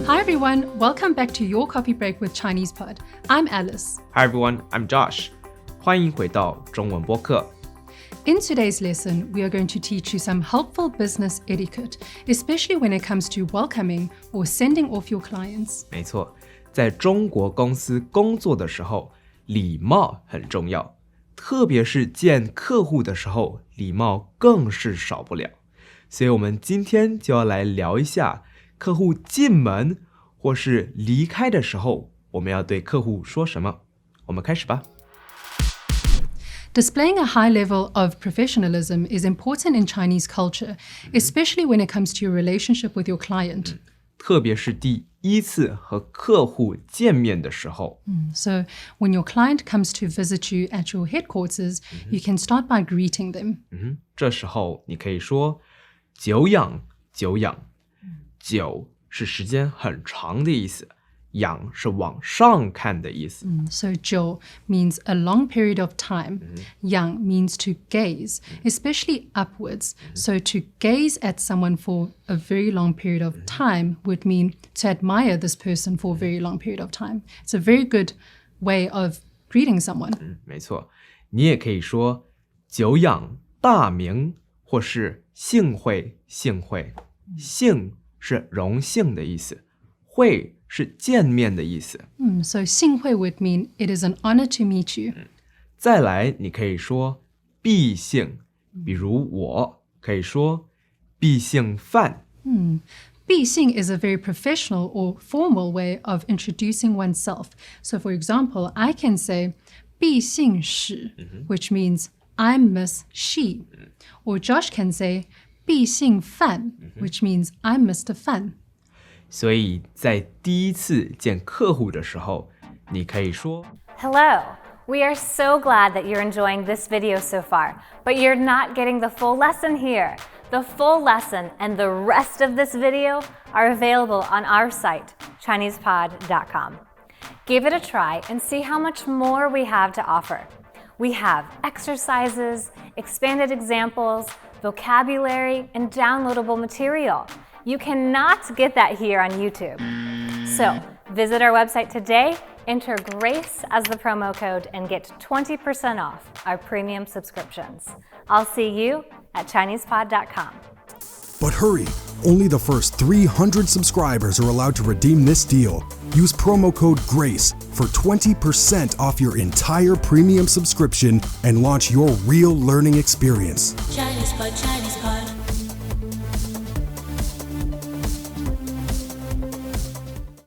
Hi everyone, welcome back to your coffee break with Chinese Pod. I'm Alice. Hi everyone, I'm Josh. 欢迎回到中文播客。In today's lesson, we are going to teach you some helpful business etiquette, especially when it comes to welcoming or sending off your clients. 没错，在中国公司工作的时候，礼貌很重要，特别是见客户的时候，礼貌更是少不了。所以我们今天就要来聊一下客户进门或是离开的时候，我们要对客户说什么。我们开始吧。Displaying a high level of professionalism is important in Chinese culture, especially when it comes to your relationship with your client. 特别是第一次和客户见面的时候。So when your client comes to visit you at your headquarters, you can start by greeting them. 这时候你可以说久仰久仰。久是时间很长的意思，仰是往上看的意思。So 久 means a long period of time. 仰 means to gaze, especially upwards. So to gaze at someone for a very long period of time would mean to admire this person for a very long period of time. It's a very good way of greeting someone. 没错，你也可以说久仰大名，或是幸会幸会。幸是荣幸的意思，会是见面的意思。So 幸会 would mean it is an honor to meet you. 再来，你可以说必姓，比如我可以说必姓范。bìxìng is a very professional or formal way of introducing oneself. So for example, I can say 必姓史, which means I'm Miss Shi. Or Josh can say 必姓范, which means I'm Mr. Fan. 所以在第一次见客户的时候，你可以说 Hello, we are so glad that you're enjoying this video so far, but you're not getting the full lesson here. The full lesson and the rest of this video are available on our site, ChinesePod.com. Give it a try and see how much more we have to offer. We have exercises, expanded examples, vocabulary, and downloadable material. You cannot get that here on YouTube. So, visit our website today, enter GRACE as the promo code, and get 20% off our premium subscriptions. I'll see you at ChinesePod.com. But hurry, only the first 300 subscribers are allowed to redeem this deal. Use promo code GRACE for 20% off your entire premium subscription and launch your real learning experience. Chinese Pod.